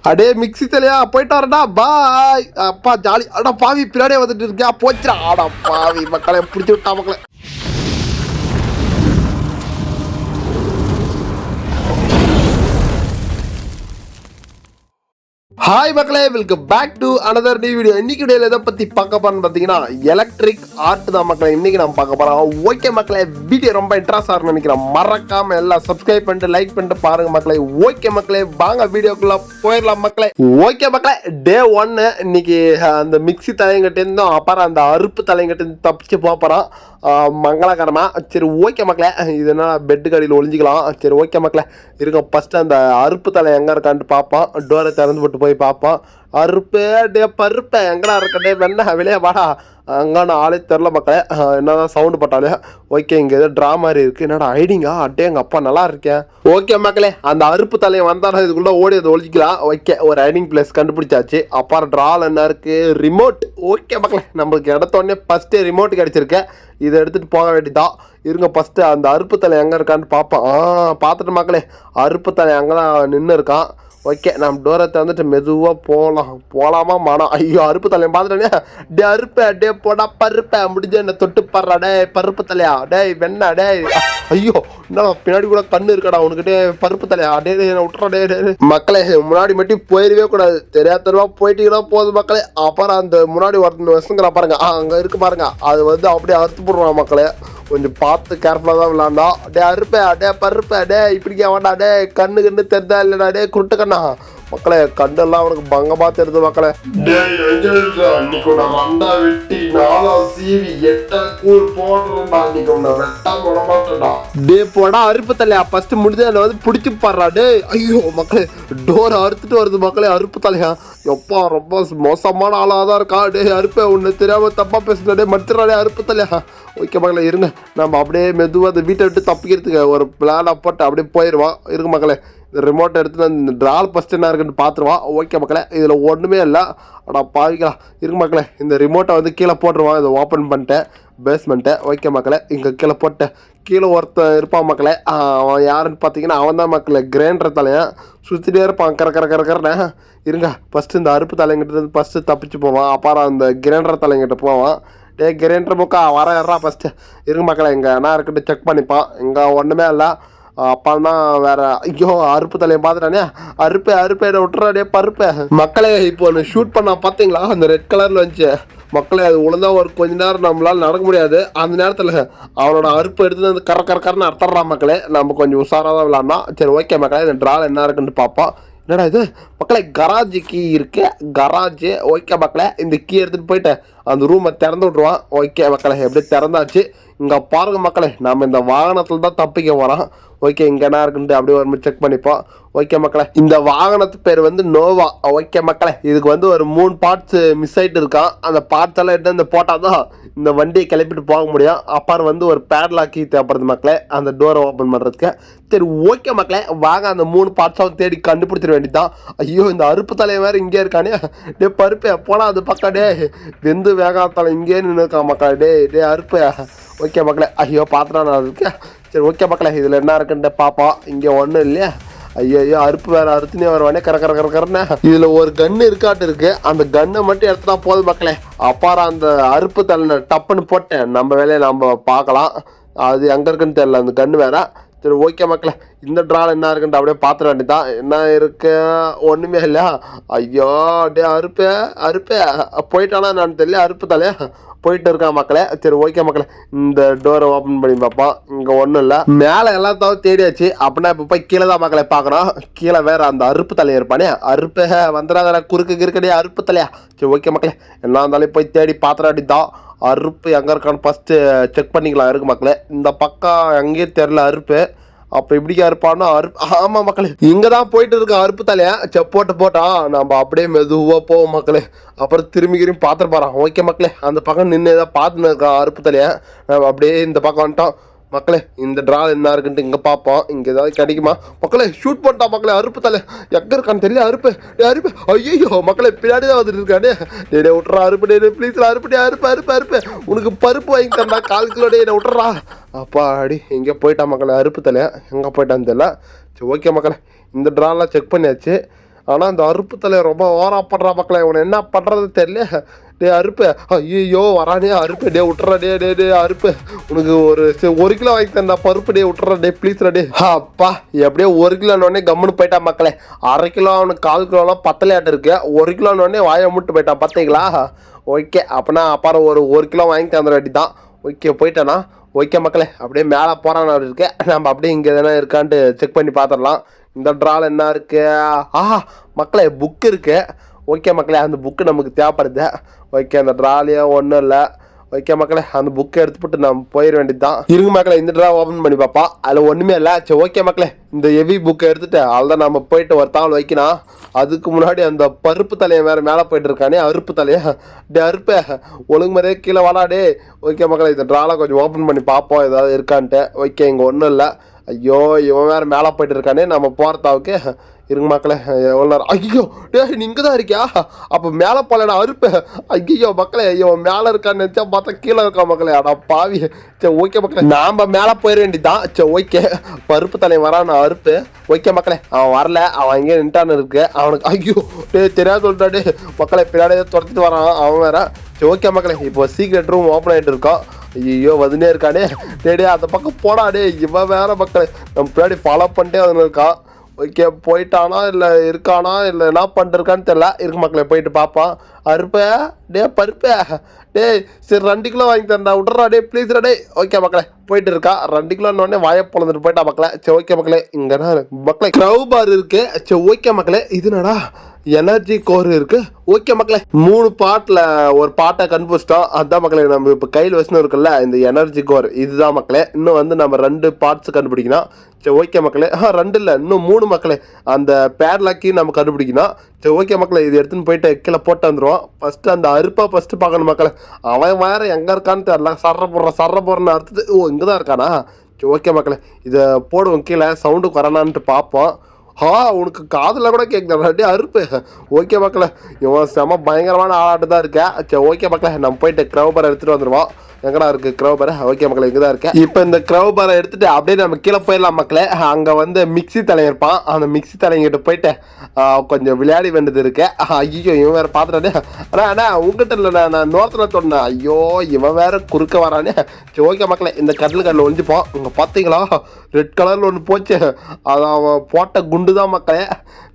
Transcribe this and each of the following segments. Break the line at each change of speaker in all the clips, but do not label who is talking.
அடே மிக்ஸி தலையா போயிட்டு வரடா பாய். அப்பா ஜாலி. அடா பாவி பின்னாடியே வந்துட்டு இருக்கியா போச்சுடா. ஆடா பாவி மக்களை பிடிச்சி விட்டா மக்களை. ஹாய் மக்களே, welcome back to another new video. இன்னைக்கு வீடியோவில் எதை பற்றி பார்க்க போறோம்னு பார்த்தீங்கன்னா எலக்ட்ரிக் ஆர்ட் தான் மக்களே இன்னைக்கு நம்ம பார்க்க போகிறோம். ஓகே மக்களே, வீடியோ ரொம்ப இன்ட்ரெஸ்ட் ஆகும்னு நினைக்கிறேன். மறக்காம எல்லாம் சப்ஸ்கிரைப் பண்ணிட்டு லைக் பண்ணிட்டு பாருங்க மக்களே. ஓகே மக்களே, வாங்க வீடியோக்குள்ள போயிடலாம் மக்களே. ஓகே மக்களே, டே 1 இன்னைக்கு அந்த மிக்ஸி தலையங்கிட்ட இருந்தோம், அப்புறம் அந்த அறுப்பு தலையங்கிட்ட இருந்து தப்பிச்சு போகிறோம் மங்களகரமா. சரி ஓகே மக்களே, இதுனா பெட்டு கடியில் ஒளிஞ்சிக்கலாம். சரி ஓகே மக்களே, இருக்கும் ஃபஸ்ட்டு அந்த அறுப்பு தலை எங்கே இருக்கான்ட்டு பார்ப்போம். டோரை திறந்து போட்டு போய் பார்ப்போம். அறுப்பு டே பருப்பை எங்கடா இருக்கட்டே வெண்ணா வெளியே வாடா. அங்கே ஆளே தெரில மக்களே, என்னதான் சவுண்டு பட்டாலே. ஓகே, இங்கே ஏதோ ட்ரா மாதிரி இருக்குது. என்னடா ஐடிங்கா அட்டே எங்கள் அப்பா நல்லா இருக்கேன். ஓகே மக்களே, அந்த அறுப்பு தலையை வந்தாலும் இதுக்குள்ளே ஓடி அதை ஒழிக்கலாம். ஓகே, ஒரு ஹைடிங் பிளேஸ் கண்டுபிடிச்சாச்சு. அப்புறம் ட்ரால் என்ன இருக்குது, ரிமோட். ஓகே மக்களே, நம்மளுக்கு எடுத்தோடனே ஃபஸ்ட்டே ரிமோட் கிடச்சிருக்கேன். இதை எடுத்துகிட்டு போக வேண்டியதான். இருங்க ஃபஸ்ட்டு அந்த அறுப்பு தலை எங்கே இருக்கான்னு பார்ப்போம். பார்த்துட்டு மக்களே, அறுப்பு தலை அங்கே தான் நின்று இருக்கான். ஓகே, நம்ம டோரை திறந்துட்டு மெதுவாக போகலாமா மானம். ஐயோ அறுப்பு தலையை பார்த்துட்டே. டே அறுப்பை டே போடா பருப்பை முடிஞ்ச என்ன தொட்டு படுறா. டே பருப்பு தலையா டே வெண்ணா டே. ஐயோ என்ன பின்னாடி கூட கண்ணு இருக்கடா உனக்கு. டே பருப்பு தலையா டே விட்டுறா டே. மக்களே, முன்னாடி மட்டும் போயிடவே கூடாது. தெரியாதவா போயிட்டீங்கன்னா போதும் மக்களே. அப்புறம் அந்த முன்னாடி ஒருத்தன் வசுங்கிறா பாருங்க, அங்கே இருக்கு பாருங்க, அது வந்து அப்படியே அறுத்து போடுறான் மக்களே. கொஞ்சம் பார்த்து கேர்ஃபுல்லாக தான் விளாண்டா. டே அறுப்பே டே பருப்பே டே இப்படிக்கா வேண்டா. டே கண்ணு தெரிதா இல்லைடா. டே குருட்டு கண்ணா மக்களே, கண்டெல்லாம் அவனுக்கு பங்கமா தெரியுது மக்களே. டே போடா அறுப்பு தலையா ஃபர்ஸ்ட் முடிஞ்ச வந்து பிடிச்சி பாடுறா. டே ஐயோ மக்களே, டோரை அறுத்துட்டு வருது மக்களே அறுப்பு தலையா. எப்பா ரொம்ப மோசமான ஆளாக தான் இருக்கா. டே அறுப்பே ஒன்று தெரியாம தப்பா பேசுனா. டே மறுத்துறாடே அறுப்பு தலையா. ஓகே மக்களே, இருங்க நம்ம அப்படியே மெதுவாக அந்த வீட்டை விட்டு தப்பிக்கிறதுக்கு ஒரு பிளானை போட்டு அப்படியே போயிடுவான். இருக்கு மக்களே, இந்த ரிமோட்டை எடுத்துட்டு இந்த ட்ரால் ஃபஸ்ட்டு என்ன இருக்குன்னு பார்த்துருவான். ஓகே மக்களே, இதில் ஒன்றுமே இல்லை. ஆனால் பாவிக்கலாம். இருக்கு மக்களே, இந்த ரிமோட்டை வந்து கீழே போட்டுருவான். இதை ஓப்பன் பண்ணிட்டேன் பேஸ்மெண்ட்டை. ஓகே மக்களே, இங்கே கீழே போட்டேன். கீழே ஒருத்தன் இருப்பான் மக்களே. அவன் யாருன்னு பார்த்தீங்கன்னா அவன் தான் மக்களே கிரைண்டர் தலையன். சுற்றிட்டே இருப்பான் கரன்னு. இருங்க ஃபஸ்ட்டு இந்த அறுப்பு தலைங்கிட்ட ஃபஸ்ட்டு தப்பிச்சு போவான். அப்புறம் அந்த கிரைண்டர் தலைங்கிட்ட போவான். டே கிரைண்டர் முக்கா வர ஃபஸ்ட்டு. இருங்க மக்களே, இங்கே என்ன இருக்குன்னு செக் பண்ணிப்பான். இங்கே ஒன்றுமே இல்லை. அப்பான்னா வேற. ஐயோ அறுப்பு தலையை பார்த்துட்டானே. அறுப்பை விட்டுறாடே பருப்பை. மக்களே, இப்போ ஒன்று ஷூட் பண்ணா பார்த்தீங்களா, அந்த ரெட் கலரில் வந்துச்சு மக்களே. அது ஒழுங்கா ஒரு கொஞ்ச நேரம் நம்மளால நடக்க முடியாது. அந்த நேரத்தில் அவனோட அறுப்பு எடுத்து அந்த கரன்னு அறுத்துறான் மக்களே. நம்ம கொஞ்சம் உஷாராக தான் விளாட்னா. சரி ஓகே மக்களே, இந்த ட்ரால் என்ன இருக்குன்னு பார்ப்போம். என்னடா இது மக்களே, கராஜ் கீ இருக்கு. கராஜ். ஓகே மக்களே, இந்த கீ எடுத்துகிட்டு போயிட்டு அந்த ரூமை திறந்து விட்ருவான். ஓகே மக்களே, எப்படி திறந்தாச்சு. இங்கே பாருங்க மக்களே, நம்ம இந்த வாகனத்தில் தான் தப்பிக்க போகிறோம். ஓகே, இங்கே என்ன இருக்குன்ட்டு அப்படியே ஒரு செக் பண்ணிப்போம். ஓகே மக்களே, இந்த வாகனத்து பேர் வந்து நோவா. ஓகே மக்களே, இதுக்கு வந்து ஒரு 3 பார்ட்ஸ் மிஸ் ஆகிட்டு இருக்கான். அந்த பார்ட்ஸ் எல்லாம் எடுத்து வந்து போட்டால் தான் இந்த வண்டியை கிளப்பிட்டு போக முடியும். அப்புறம் வந்து ஒரு பேட்லாக் கீ தேவைப்படுது மக்களே, அந்த டோரை ஓப்பன் பண்ணுறதுக்கு. சரி ஓகே மக்களே, வாங்க அந்த 3 பார்ட்ஸாக தேடி கண்டுபிடிச்சிட வேண்டியதான். ஐயோ இந்த அறுப்பு தலையை வேறு இங்கே இருக்கானே. டே பருப்பே போனால் அது பக்கம். டே வெந்து வேகாத்தால இங்கே நின்று இருக்கான் மக்களே. டே அறுப்பு. ஓகே மக்களே, ஐயோ பார்த்துட்டான் நான் இருக்கு. சரி ஓகே மக்களே, இதில் என்ன இருக்குன்ட்டு பார்ப்போம். இங்கே ஒன்றும் இல்லையா. ஐயோ அறுப்பு வேறு அறுத்துனே வருவானே கரன்னு. இதில் ஒரு கன்று இருக்காட்டு இருக்கு. அந்த கன்னை மட்டும் எடுத்துனா போதும் மக்களே. அப்பாரம் அந்த அறுப்பு தலை டப்புன்னு போட்டேன். நம்ம வேலையை நம்ம பார்க்கலாம். அது எங்கே இருக்குன்னு தெரியல அந்த கன்று வேற. சரி ஓகே மக்களே, இந்த ட்ரால் என்ன இருக்குன்ட்டு அப்படியே பார்த்துட வேண்டியதான். என்ன இருக்கு, ஒன்றுமே இல்லையா. ஐயோ டே அறுப்பே போயிட்டானா நான் தெரியல. அறுப்பு தலையா போயிட்டு இருக்கான் மக்களே. சரி ஓகே மக்களே, இந்த டோரை ஓப்பன் பண்ணி பார்ப்போம். இங்கே ஒன்றும் இல்லை. மேலே எல்லாத்தாவது தேடியாச்சு. அப்படின்னா இப்போ போய் கீழே தான் மக்களே பார்க்கணும். கீழே வேற அந்த அறுப்பு தலையா இருப்பானே. அறுப்பு வந்துடாத குறுக்கு கிறுக்கடியே அறுப்பு தலையா. சரி ஓகே மக்களே, என்ன இருந்தாலும் போய் தேடி பார்த்துட வேண்டியதான். அறுப்பு எங்கே இருக்கான்னு ஃபஸ்ட்டு செக் பண்ணிக்கலாம். இருக்கு மக்களே, இந்த பக்கம் எங்கேயே தெரில அறுப்பு. அப்போ இப்படிக்கா இருப்பான்னா ஆமாம் மக்களே, இங்கே தான் போயிட்டு இருக்கேன் அறுப்பு தலையா. போட்டான் நம்ம அப்படியே மெதுவாக போவோம் மக்களே. அப்புறம் திரும்பி பார்த்துட்டு போகிறான். ஓகே மக்களே, அந்த பக்கம் நின்று ஏதாவது பார்த்துன்னு இருக்கான் அறுப்பு தலையா. நம்ம அப்படியே இந்த பக்கம் வந்துட்டோம் மக்களே. இந்த ட்ரால் என்ன இருக்குன்ட்டு இங்கே பார்ப்போம். இங்கே ஏதாவது கிடைக்குமா மக்களே. ஷூட் பண்ணிட்டா மக்களே அறுப்பு தலை. எங்கே இருக்கான்னு தெரியல. அறுப்பு ஐயோ மக்களே, பின்னாடி தான் வந்துட்டு இருக்கானே. டே விட்றா அறுப்பு. டே ப்ளீஸ்ல அறுப்பு. உனக்கு பருப்பு வாங்கி தரா 1/4 கிலோ. டே விட்றா. அப்பா அடி எங்கே போயிட்டா மக்களே அறுப்பு தலையா. எங்கே போயிட்டான்னு தெரியல. சரி ஓகே மக்களே, இந்த ட்ராலாம் செக் பண்ணியாச்சு. ஆனால் இந்த அறுப்பு தலை ரொம்ப ஓரா படுறா மக்களே. இவனை என்ன பண்ணுறது தெரியல. டே அறுப்பு, ஐயோ வரானே அறுப்பு. டே விட்டுறா டே அறுப்பு. உனக்கு ஒரு கிலோ வாங்கி தந்தா பருப்பு. டே விட்டுறா டே ப்ளீஸ்ரா டே. அப்பா எப்படியோ 1 கிலோன்னே கம்முன்னு போயிட்டா மக்களே. 1/2 கிலோ அவனுக்கு 1/4 கிலோலாம் பத்தலையாட்டு இருக்கு. 1 கிலோன்னே வாயை மூட்டு போயிட்டான் பார்த்தீங்களா. ஓகே அப்போனா அப்புறம் ஒரு கிலோ வாங்கி தந்துட வேண்டி தான். ஓகே போயிட்டானா. ஓகே மக்களே அப்படியே மேலே போகிறான் இருக்கு. நம்ம அப்படியே இங்கே எதனா இருக்கான்ட்டு செக் பண்ணி பார்த்துடலாம். இந்த ட்ரால் என்ன இருக்கு. மக்களே புக்கு இருக்கு. ஓகே மக்களே அந்த புக்கு நமக்கு தேவைப்படுது. ஓகே அந்த ட்ராலியே ஒன்றும் இல்லை. ஓகே மக்களே அந்த புக்கை எடுத்துட்டு நம்ம போயிட வேண்டியது தான். இருங்க மக்களே இந்த ட்ரா ஓப்பன் பண்ணி பார்ப்பா. அதில் ஒன்றுமே இல்லை. சரி ஓகே மக்களே இந்த ஹெவி புக்கை எடுத்துட்டு அதுதான் நம்ம போயிட்டு ஒருத்தாள் வைக்கணும். அதுக்கு முன்னாடி அந்த பருப்பு தலையை வேறு மேலே போயிட்டு இருக்கானே அறுப்பு தலையை. டே அறுப்பே ஒழுங்கு மாதிரியே கீழே வாடாடே. ஓகே மக்களே இந்த ட்ராவில் கொஞ்சம் ஓப்பன் பண்ணி பார்ப்போம் ஏதாவது இருக்கான்ட்டு. ஓகே இங்கே ஒன்றும் இல்லை. ஐயோ இவன் வேறு மேலே போயிட்டு இருக்கானே நம்ம போகிறதாவுக்கு. இருங்க மக்களே எவ்வளோ நேரம். ஐயோ டே நீ இங்கே தான் இருக்கியா. அப்போ மேலே போகலடா அறுப்பு. ஐயோ மக்களே இவன் மேலே இருக்கான்னு நினச்சா பார்த்தா கீழே இருக்கா மக்களே. அடா பாவி. சரி ஓகே மக்களே நாம் மேலே போயிட வேண்டியதான். சரி ஓகே பருப்பு தலை வரான் அறுப்பு. ஓகே மக்களே அவன் வரல. அவன் இங்கே நின்ட்டான்னு இருக்கு. அவனுக்கு ஐயோ டே தெரியாது சொல்லிட்டாடே மக்களே. பின்னாடி துரத்திட்டு வரான் அவன் வேற. சரி ஓகே மக்களே இப்போ சீக்ரெட் ரூம் ஓப்பன் ஆகிட்டு இருக்கோம். ஐயோ வந்துனே இருக்கானே. டேடே அந்த பக்கம் போடாடே. இவன் வேற மக்களே நம்ம பின்னாடி ஃபாலோ பண்ணிட்டே வந்து இருக்கான். ஓகே போயிட்டானா இல்லை இருக்கானா இல்லை என்ன பண்ணிருக்கான்னு தெரியல. இருக்கு மக்களே போயிட்டு பார்ப்பான். அறுப்ப டே பருப்ப டே சரி 2 கிலோ வாங்கி தரண்டா விட்றா டே ப்ளீஸ்ரா டே. ஓகே மக்களே போயிட்டு இருக்கா. 2 கிலோன்னு வாயை பொழுதுட்டு போயிட்டா மக்களே. சரி ஓகே மக்களே இங்கே மக்களே க்ரௌ பார் இருக்கு. சரி ஓகே மக்களே இது என்னடா எனர்ஜி கோர் இருக்கு. ஓகே மக்களே 3 பாட்டில் ஒரு பாட்டை கண்டுபிடிச்சிட்டோம். அதுதான் மக்களே நம்ம இப்போ கையில் வச்சுன்னு இருக்குல்ல இந்த எனர்ஜி கோர் இதுதான் மக்களே. இன்னும் வந்து நம்ம 2 பார்ட்ஸ் கண்டுபிடிக்கணும். சரி ஓகே மக்களே 2 இல்லை இன்னும் 3 மக்களே. அந்த பேட்லாக்கி நம்ம கண்டுபிடிக்கணும். சரி ஓகே மக்களே இது எடுத்துன்னு போயிட்டு கீழே போட்டு வந்துடுவோம். ஃபஸ்ட்டு அந்த அறுப்பை ஃபஸ்ட்டு பார்க்கணும் மக்களே. அவன் வேறு எங்கே இருக்கான்னு தெரியல. சர்ற போடுறன்னு அறுத்துட்டு இங்கே தான் இருக்கானா. சரி ஓகே மக்களே இதை போடுவோம் கீழே சவுண்டுக்கு வரானான்ட்டு பார்ப்போம். உனக்கு காதில் கூட கேட்குறாடி அறுப்பு. ஓகே மக்களே இவன் செம பயங்கரமான ஆளாட்டு தான் இருக்கேன். சரி ஓகே மக்களே நம்ம போயிட்டு க்ரௌபரை எடுத்துகிட்டு வந்துடுவோம். எங்கடா இருக்குது க்ரௌபரை. ஓகே மக்களே இங்கே தான் இருக்கேன். இப்போ இந்த க்ரௌபரை எடுத்துகிட்டு அப்படியே நம்ம கீழே போயிடலாம் மக்களே. அங்கே வந்து மிக்சி தலை இருப்பான். அந்த மிக்சி தலைங்கிட்ட போயிட்டு கொஞ்சம் விளையாடி வேண்டியது இருக்கு. ஐயோ இவன் வேறு பார்த்துட்டானே. அண்ணா உங்ககிட்ட இல்லை நான் நோரத்தில் சொன்னேன். ஐயோ இவன் வேறு குறுக்க வரானே. சரி ஓகே மக்களே இந்த கட்டில் ஒழிஞ்சுப்போம். இங்கே பார்த்தீங்களா ரெட் கலரில் ஒன்று போச்சு. அது அவன் போட்ட குண்டு தான் மக்களே.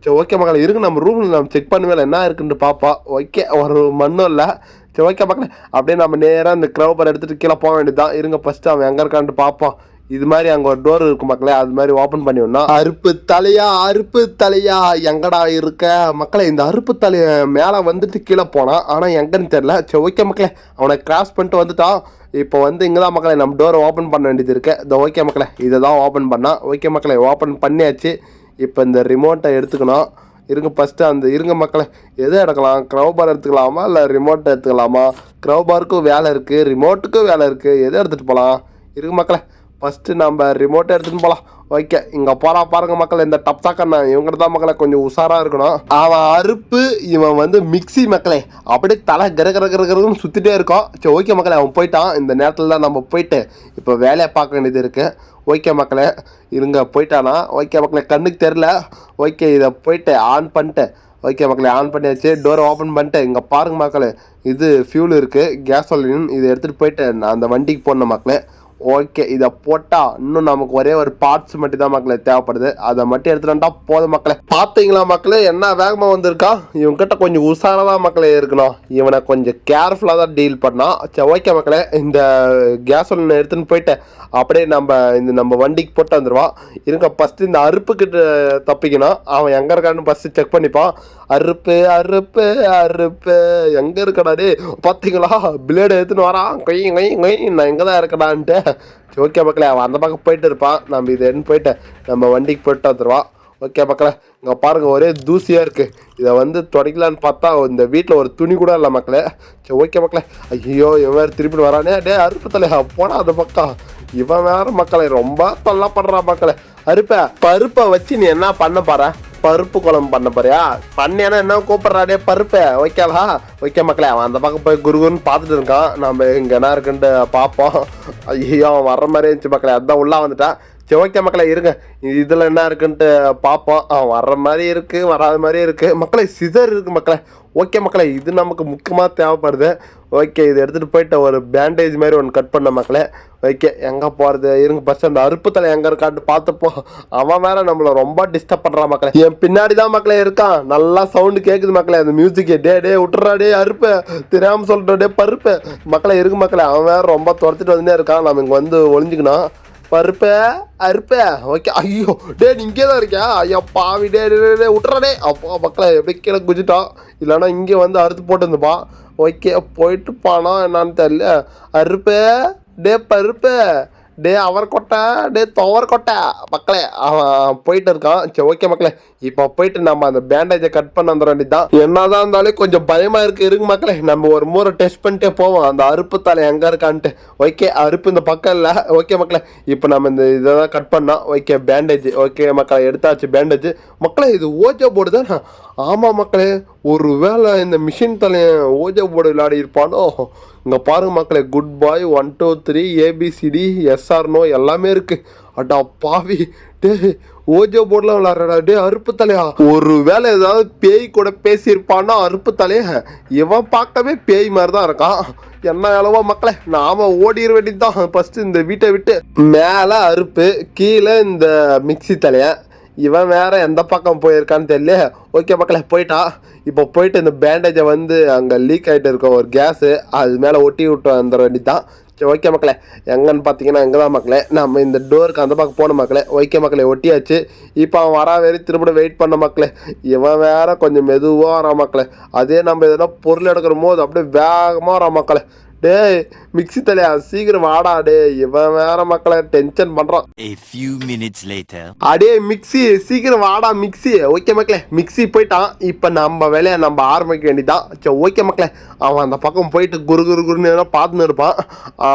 சரி ஓகே மக்களே இருக்கு நம்ம ரூமில் நம்ம செக் பண்ணுவேல என்ன இருக்குன்ட்டு பார்ப்போம். ஓகே ஒரு மண்ணும் இல்லை. சரி ஓகே மக்களே அப்படியே நம்ம நேராக இந்த க்ரௌபர் எடுத்துகிட்டு கீழே போக வேண்டியது தான். இருங்க ஃபஸ்ட்டு அவன் எங்கே இருக்கான்ட்டு பார்ப்போம். இது மாதிரி அங்கே ஒரு டோர் இருக்கு மக்களே. அது மாதிரி ஓப்பன் பண்ணி விடணும். அறுப்பு தலையா எங்கடா இருக்க மக்களே. இந்த அறுப்பு தலையை மேலே வந்துட்டு கீழே போனான். ஆனால் எங்கன்னு தெரியல. சரி ஓகே மக்களே அவனை கிராஸ் பண்ணிட்டு வந்துட்டான். இப்போ வந்து இங்கே தான் மக்களே நம்ம டோரை ஓப்பன் பண்ண வேண்டியது இருக்கு. இந்த ஓகே மக்களே இதை தான் ஓப்பன் பண்ணால். ஓகே மக்களே ஓப்பன் பண்ணியாச்சு. இப்போ இந்த ரிமோட்டை எடுத்துக்கணும். இருங்க ஃபஸ்ட்டு அந்த இருங்க மக்களே எதை எடுக்கலாம். க்ரௌபார் எடுத்துக்கலாமா இல்லை ரிமோட்டை எடுத்துக்கலாமா. க்ரௌபாருக்கும் வேலை இருக்குது ரிமோட்டுக்கும் வேலை இருக்குது. எதை எடுத்துகிட்டு போகலாம். இருங்க மக்களே ஃபஸ்ட்டு நம்ம ரிமோட்டை எடுத்துகிட்டு போகலாம். ஓகே இங்கே போகிறா பாருங்க மக்கள் இந்த டப்சாக்கண்ணா இவங்கிட்ட தான் மக்களை கொஞ்சம் உஷாராக இருக்கணும். அவன் அறுப்பு இவன் வந்து மிக்சி மக்களே அப்படியே தலை கரகரகரகரன்னு சுற்றிட்டே இருக்கான். சரி ஓகே மக்களே அவன் போயிட்டான். இந்த நேரத்தில் தான் நம்ம போயிட்டு இப்போ வேலையை பார்க்க வேண்டியது இருக்குது. ஓகே மக்களே இருங்க போயிட்டானா. ஓகே மக்களே கண்ணுக்கு தெரில. ஓகே இதை போயிட்டு ஆன் பண்ணிட்டு ஓகே மக்களே ஆன் பண்ணியாச்சு. டோரை ஓப்பன் பண்ணிட்டு இங்கே பாருங்க மக்களே இது ஃபியூல் இருக்குது கேசோலின். இதை எடுத்துகிட்டு போயிட்டு நான் அந்த வண்டிக்கு போடணும் மக்களே. ஓகே இதை போட்டால் இன்னும் நமக்கு ஒரே ஒரு பார்ட்ஸ் மட்டும் தான் மக்களே தேவைப்படுது. அதை மட்டும் எடுத்துட்டா போதும் மக்களே. பார்த்தீங்களா மக்களே என்ன வேகமாக வந்திருக்கான். இவங்ககிட்ட கொஞ்சம் உஷாராக தான் மக்களே இருக்கணும். இவனை கொஞ்சம் கேர்ஃபுல்லாக தான் டீல் பண்ணான். சரி ஓகே மக்களே இந்த கேசோலினை எடுத்துன்னு போயிட்டு அப்படியே நம்ம வண்டிக்கு போட்டு வந்துடுவான். இருங்க ஃபஸ்ட்டு இந்த அறுப்புக்கிட்ட தப்பிக்கணும். அவன் எங்கே இருக்கான்னு ஃபஸ்ட்டு செக் பண்ணிப்பான். அறுப்பு அறுப்பு அறுப்பு எங்கே இருக்கடா டே. பார்த்தீங்களா பிளேடு எடுத்துன்னு வரான். நான் எங்கே தான் இருக்கடான்ட்டு. ஓகே மக்களே அவன் அந்த பக்கம் போயிட்டு இருப்பான். நம்ம இதை எடுத்து போயிட்டு நம்ம வண்டிக்கு போயிட்டு வந்துடுவான். ஓகே மக்களே இங்கே பாருங்கள் ஒரே தூசியாக இருக்குது. இதை வந்து தொடக்கலான்னு பார்த்தா இந்த வீட்டில் ஒரு துணி கூட இல்லை மக்களே. சரி ஓகே மக்களே ஐயோ இவன் வேறு திருப்பி வரானே. டே அறுப்பு தலையா போனா அந்த பக்கம். இவன் வேறு மக்களை ரொம்ப தொல்லப்படுறான் மக்களே. பருப்பை வச்சு நீ என்ன பண்ண பாரு. பருப்பு குழம்பு பண்ண போறியா. பண்ணேன்னா என்ன கூப்பிட்றாடே பருப்பை ஓகேவா. ஓகே மக்களே அவன் அந்த பக்கம் போய் குருகுன்னு பார்த்துட்டு இருக்கான். நம்ம இங்கே என்ன இருக்குன்ட்டு பார்ப்போம். ஐயோ அவன் வர்ற மாதிரி இருந்துச்சு மக்களே. அதுதான் உள்ளே வந்துட்டான். சரி ஓகே மக்களே இருங்க, இதில் என்ன இருக்குன்ட்டு பார்ப்போம். வர்ற மாதிரி இருக்குது, வராத மாதிரி இருக்குது மக்களே. சிசர் இருக்குது மக்களே. ஓகே மக்களே, இது நமக்கு முக்கியமாக தேவைப்படுது. ஓகே, இது எடுத்துகிட்டு போயிட்டு ஒரு பேண்டேஜ் மாதிரி ஒன்று கட் பண்ண மக்களே. ஓகே, எங்கே போகிறது இருங்க, ஃபஸ்ட்டு அந்த அறுப்பு தலை எங்கே இருக்கான்னு பார்த்துப்போம். அவன் வேற நம்மளை ரொம்ப டிஸ்டர்ப் பண்ணுறான் மக்களே. என் பின்னாடி தான் மக்களே இருக்கான், நல்லா சவுண்டு கேட்குது மக்களே அந்த மியூசிக்கு. டே விட்டுறா, டே அறுப்பு, தெரியாமல் சொல்லிட்டோம், டே பருப்பு மக்களே இருக்கு மக்களே. அவன் வேற ரொம்ப துரத்திட்டு வந்துட்டே இருக்கான், நம்ம இங்கே வந்து ஒளிஞ்சிக்கணும். பருப்பே அறுப்பே ஓகே. ஐயோ டே நீ இங்கே தான் இருக்கியா? ஐயா பாவி, டே விட்டுறாடே. அப்போ மக்களை எப்படி கீழே குதிச்சிட்டான், இல்லைன்னா இங்கே வந்து அறுத்து போட்டுருந்துப்பா. ஓகே போயிட்டு பானா என்னான்னு தெரியல. அறுப்பே டே பருப்பு, டே அவர் கொட்டை, டே துவர் கொட்டை மக்களே. அவன் போயிட்டு இருக்கான். சரி ஓகே மக்களே, இப்போ போயிட்டு நம்ம அந்த பேண்டேஜை கட் பண்ண வந்துட வேண்டியதான். என்னதான் இருந்தாலும் கொஞ்சம் பயமாக இருக்கு மக்களே. நம்ம ஒரு முறை டெஸ்ட் பண்ணிட்டே போவோம் அந்த அறுப்பு தலை எங்கே இருக்கான்ட்டு. ஓகே, அறுப்பு இந்த பக்கம் இல்லை. ஓகே மக்களே, இப்போ நம்ம இந்த இதை தான் கட் பண்ணோம். Okay bandage. ஓகே மக்களை எடுத்தாச்சு பேண்டேஜ். மக்களே இது ஓஜோ போர்டு தானே? ஆமாம் மக்களே, ஒரு வேளை இந்த மிஷின் தலையன் ஓஜோ போர்டு விளையாடி இருப்பானோ. இங்கே பாருங்க மக்களே, குட் பாய் 1 2 3 ABCD SR நோ எல்லாமே இருக்கு. அட்டா பாவி, டே ஓஜோ போர்டில் விளையாடுறா. டே அறுப்பு தலையா, ஒரு வேளை ஏதாவது பேய் கூட பேசியிருப்பான்னா அறுப்பு தலைய. இவன் பார்க்கவே பேய் மாதிரி தான் இருக்கான். என்ன அளவா மக்களே, நாம ஓடிட வேண்டியதுதான் ஃபர்ஸ்ட் இந்த வீட்டை விட்டு. மேலே அறுப்பு, கீழே இந்த மிக்சி தலைய. இவன் வேற எந்த பக்கம் போயிருக்கான்னு தெரியல. ஓகே மக்களே போயிட்டான். இப்போ போயிட்டு இந்த பேண்டேஜை வந்து அங்கே லீக் ஆகிட்டு இருக்க ஒரு கேஸு அது மேலே ஒட்டி விட்டு வந்துட வேண்டியதான். சரி ஓகே மக்களே, எங்கன்னு பார்த்தீங்கன்னா எங்கே தான் மக்களே, நம்ம இந்த டோருக்கு அந்த பக்கம் போன மக்களே. ஓகே மக்களே ஒட்டியாச்சு. இப்போ அவன் வரா வேறு திரும்ப வெயிட் பண்ண மக்களே. இவன் வேற கொஞ்சம் மெதுவாக வரான் மக்களே. அதே நம்ம எதனா பொருள் எடுக்கிற போது அப்படியே வேகமாக வரான் மக்களே. டே மிக்சி தலையா சீக்கிரம் வாடா. டே இவன் வேற மக்களை டென்ஷன் பண்றான்.
A few minutes later.
அடே மிக்சி சீக்கிரம் வாடா மிக்சி. ஓகே மக்களே, மிக்சி போயிட்டான். இப்போ நம்ம வேலையை நம்ம ஆரம்பிக்க வேண்டியதான். சரி ஓகே மக்களே, அவன் அந்த பக்கம் போயிட்டு குருன்னு பார்த்துன்னு இருப்பான்.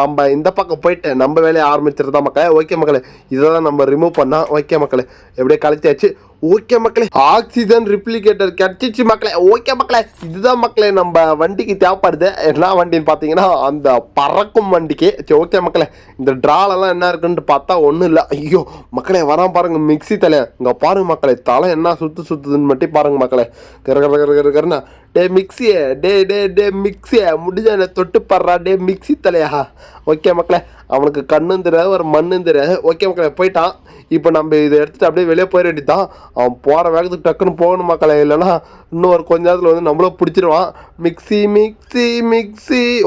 நம்ம இந்த பக்கம் போயிட்டு நம்ம வேலையை ஆரம்பிச்சிருந்தா மக்களே. ஓகே மக்களே, இதெல்லாம் நம்ம ரிமூவ் பண்ணா. ஓகே மக்களே, எப்படியே கழிச்சாச்சு. ஓகே மக்களே, ஆக்சிஜன் ரிப்ளிகேட்டர் கிடைச்சிச்சு மக்களே. ஓகே மக்களே, இதுதான் மக்களே நம்ம வண்டிக்கு தேவைப்படுது. என்ன வண்டின்னு பார்த்தீங்கன்னா அந்த பறக்கும் வண்டிக்கு. சரி ஓகே மக்களே, இந்த ட்ராலெல்லாம் என்ன இருக்குன்ட்டு பார்த்தா ஒன்றும் இல்லை. ஐயோ மக்களே வரான் பாருங்க மிக்சி தலை. இங்கே பாருங்க மக்களே, தலை என்ன சுற்றுதுன்னு மட்டும் பாருங்க மக்களே. கருன்னா டே மிக்சியே, டே மிக்சியே முடிஞ்ச என்ன தொட்டு படுறா. டே மிக்சி தலையா. ஓகே மக்களே, அவனுக்கு கண்ணும் தெரியாது ஒரு மண்ணும் தெரியாது. ஓகே மக்களே போயிட்டான். இப்போ நம்ம இதை எடுத்துகிட்டு அப்படியே வெளியே போயிட வேண்டியதான். அவன் போகிற வேகத்துக்கு டக்குன்னு போகணும் மக்களே, இல்லைன்னா இன்னும் ஒரு கொஞ்ச நேரத்தில் வந்து நம்மளும் பிடிச்சிடுவான். மிக்சி.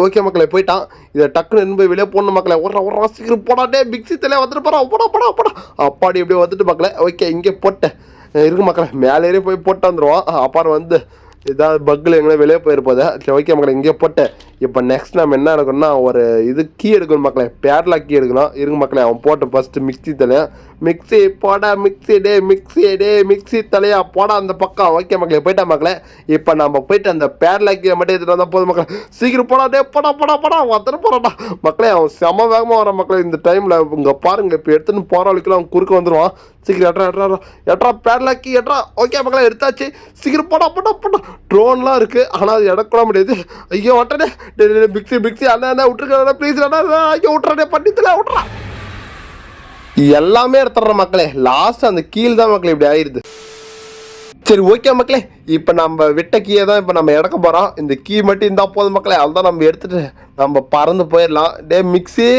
ஓகே மக்களே போயிட்டான். இதை டக்குன்னு போய் வெளியே போகணும் மக்களே. ஒரு சீக்கிரம் போடா. டே மிக்சி தலையா வந்துட்டு போடா. அப்பாடி எப்படியே வந்துட்டு மக்களே. ஓகே இங்கே போட்டேன் இருக்கு மக்களே, மேலேயே போய் போட்டு வந்துடுவான். அப்புறம் வந்து ஏதாவது பக்கில் எங்கே வெளியே போயிருப்போது. சரி ஓகே மக்களே, இங்கே போட்டேன். இப்போ நெக்ஸ்ட் நம்ம என்ன எடுக்கணும்னா ஒரு இது கீ எடுக்கணும் மக்களே, பேட்லாக் கீ எடுக்கணும். இருங்க மக்களே, அவன் போட்டேன் ஃபஸ்ட்டு மிக்சி தலையா. மிக்சி போடா மிக்சி. டே மிக்சி தலையா போடா அந்த பக்கம். ஓகே மக்களே போயிட்டா மக்களே. இப்போ நம்ம போயிட்டு அந்த பேட்லாக் கீயை மட்டும் எடுத்துகிட்டு வந்தால் போதும் மக்களே. சீக்கிரம் போடா. டே போடா வந்துட்டு போகிறான்டா மக்களே. அவன் செம வேகமாக வரான் மக்களே. இந்த டைமில் இங்கே பாருங்க, இப்போ எடுத்துன்னு போகிற வரைக்கும் அவன் குறுக்க வந்துடுவான். சீக்கிரம் எட்ரா பேட்லாக் கீ எட்ரா. ஓகே மக்களே எடுத்தாச்சு. சீக்கிரம் போடா. ட்ரோன்லாம் இருக்குது, ஆனால் அது இடக்கூட முடியாது. ஐயோ வட்டனே. Mixie Anna விட்டுருக்கா please. ஐயோ விட்டுறே பண்ணித்துல விட்டுறா. எல்லாமே எடுத்துடுற மக்களே. லாஸ்ட் அந்த கீழ் தான் மக்களே இப்படி ஆயிடுது. சரி ஓகே மக்களே, இப்போ நம்ம விட்ட கீயை தான் இப்போ நம்ம எடுக்க போகிறோம். இந்த கீ மட்டும் இருந்தால் போதும் மக்களே, அதுதான் நம்ம எடுத்துட்டு நம்ம பறந்து போயிடலாம். டே மிக்சி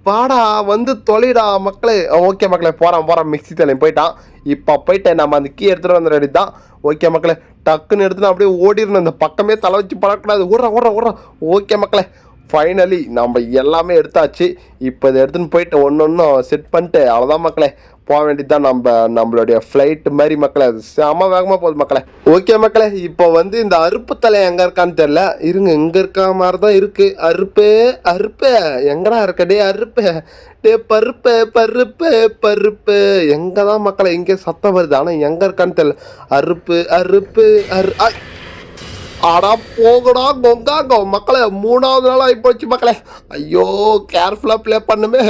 வாடா வந்து தொலைடா மக்களே. ஓகே மக்களே போகிறான் மிக்சி தலையும் போயிட்டான். இப்போ போயிட்டு நம்ம அந்த கீ எடுத்துகிட்டு வந்துட வேண்டியது தான். ஓகே மக்களே, டக்குன்னு எடுத்துன்னு அப்படியே ஓடிடணும். இந்த பக்கமே தலை வச்சு பழக்கூடாது. ஓடுறா. ஓகே மக்களே, ஃபைனலி நம்ம எல்லாமே எடுத்தாச்சு. இப்போ இதை எடுத்துன்னு போயிட்டு ஒன்று செட் பண்ணிட்டு அவ்வளோதான் மக்களே போக வேண்டியது தான். நம்மளுடைய ஃப்ளைட்டு மாதிரி மக்களே, அது செம வேகமாக போகுது மக்களே. ஓகே மக்களே, இப்போ வந்து இந்த அறுப்பு தலை எங்கே இருக்கான்னு தெரில. இருங்க, இங்கே இருக்க மாதிரி தான் இருக்குது. அறுப்பு எங்கடா இருக்க? டே அறுப்பு. டே பருப்பு எங்கே தான் மக்களே? இங்கே சத்தம் வருது, ஆனால் எங்கே இருக்கான்னு தெரில. அறுப்பு ஆடா போகடா கொங்காங்கோ மக்களே. 3வது நாள் ஆகி போச்சு மக்களே. ஐயோ கேர்ஃபுல்லாக ப்ளே பண்ணுமே.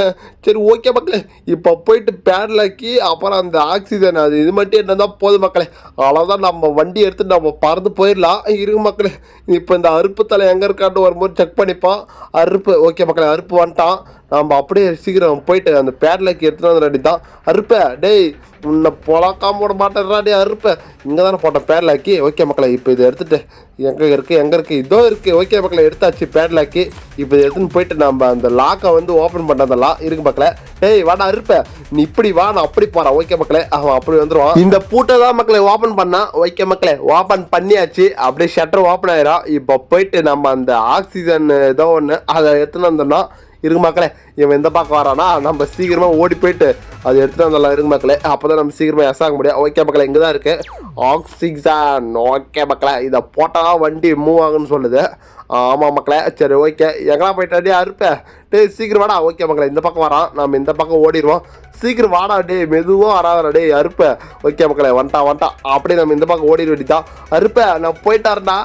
சரி ஓகே மக்களே, இப்போ போயிட்டு பேட்லாக்கி அப்புறம் அந்த ஆக்சிஜன் அது இது மட்டும் என்னதான் போதும் மக்களே. அவ்வளோதான், நம்ம வண்டி எடுத்துட்டு நம்ம பறந்து போயிடலாம். இருக்கு மக்களே, இப்போ இந்த அறுப்பு தலை எங்கே இருக்கான்னு வரும்போது செக் பண்ணிப்போம். அறுப்பு ஓகே மக்களே, அறுப்பு வந்துட்டான். நம்ம அப்படியே சீக்கிரம் போயிட்டு அந்த பேட்லாக் எடுத்துட்டு வந்து ரெடி தான் அறுப்ப டேய் உன்னை பொழக்காம விட மாட்டேறா டே அறுப்ப இங்கே தானே போட்டேன் பேட்லாக்கி ஓகே மக்களை இப்போ இதை எடுத்துட்டு எங்கே இருக்குது இதோ இருக்குது ஓகே மக்களை எடுத்தாச்சு பேட்லாக்கி இப்போ இதை எடுத்துன்னு போயிட்டு நம்ம அந்த லாக்கை வந்து ஓப்பன் பண்ணதெல்லாம் இருக்கு மக்களே டேய் வாடா அறுப்ப நீ இப்படி வா நான் அப்படி போகிறேன் ஓகே மக்களே அவன் அப்படி வந்துடுவான் இந்த பூட்டை தான் மக்களை ஓப்பன் பண்ணா ஓகே மக்களே ஓப்பன் பண்ணியாச்சு அப்படியே ஷட்டர் ஓப்பன் ஆயிரும் இப்போ போயிட்டு நம்ம அந்த ஆக்சிஜன் ஏதோ ஒன்று அதை எடுத்துன்னு வந்தோம்னா இருக்கு மக்களே இவன் எந்த பக்கம் வரானா நம்ம சீக்கிரமா ஓடி போயிட்டு அது எடுத்துட்டு வந்தலாம் இருக்கு மக்களே அப்போதான் நம்ம சீக்கிரமா எஸ் ஆக முடியும் ஓகே மக்களே இங்கே தான் இருக்கு ஆக்சிஜன் ஓகே மக்களே இதை போட்டால் வண்டி மூவ் ஆகுன்னு சொல்லுது ஆமாம் மக்களே சரி ஓகே எங்கெல்லாம் போயிட்டு அறுப்பேன் டேய் சீக்கிரம் வாடா ஓகே மக்களே இந்த பக்கம் வரான் நம்ம இந்த பக்கம் ஓடிடுவோம் சீக்கிரம் வாடா டே மெதுவாக வராதடா டே அறுப்ப ஓகே மக்களே வந்துட்டான் அப்படியே நம்ம இந்த பக்கம் ஓடிட வேண்டியதான் அறுப்ப நான் போயிட்டாருடா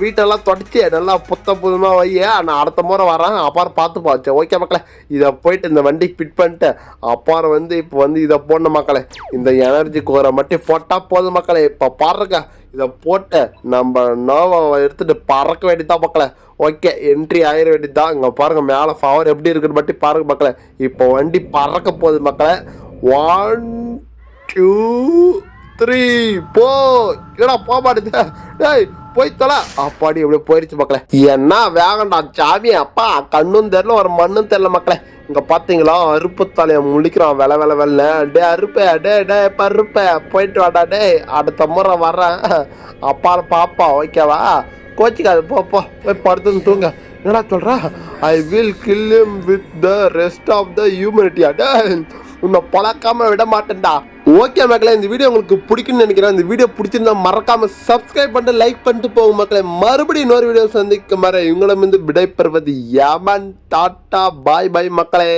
வீட்டெல்லாம் தொடச்சி நல்லா புதுமாக வைய நான் அடுத்த முறை வரேன் அப்பாரம் பார்த்து போச்சு ஓகே மக்களே இதை போயிட்டு இந்த வண்டி ஃபிட் பண்ணிட்டு அப்பாரம் வந்து இப்போ வந்து இதை போடணும் மக்களே இந்த எனர்ஜி கோரை மட்டும் போட்டால் போதும் மக்களே இப்போ பாருங்க இதை போட்டு நம்ம நோவை எடுத்துட்டு பறக்க வேண்டியதான் மக்களே ஓகே என்ட்ரி ஆயிட வேண்டியதுதான் இங்கே பாருங்க மேலே பவர் எப்படி இருக்குன்னு மட்டும் பாருங்க மக்களே இப்போ வண்டி பறக்க போகுது மக்களே 1 2 3 4 ஏடா போக மாட்டேது டேய் போய் தொலை அப்பாடி எப்படியே போயிடுச்சு மக்களே என்ன வேகண்டா சாமி அப்பா கண்ணும் தெரில ஒரு மண்ணும் தெரில மக்களே இங்கே பார்த்தீங்களா அறுப்பு தலையை முழிக்கிறான் வெள்ள டே அறுப்பே டே பருப்ப போயிட்டு வாடா டே அடுத்த முறை வர்றேன் அப்பா பாப்பா ஓகேவா கோச்சிக்காது போய் படுத்துன்னு தூங்க என்னடா சொல்கிறா I will kill him with the rest of the ஹியூமனிட்டியா டே உன்னை பழக்காம விட மாட்டேன்டா ஓகே மக்களே இந்த வீடியோ உங்களுக்கு பிடிக்குன்னு நினைக்கிறேன் இந்த வீடியோ பிடிச்சிருந்தா மறக்காம சப்ஸ்கிரைப் பண்ணிட்டு லைக் பண்ணிட்டு போகும் மக்களே மறுபடியும் இன்னொரு வீடியோ சந்திக்கும் வரை இவங்களும் விடை பெறுவது யாமன் டாட்டா பாய் மக்களே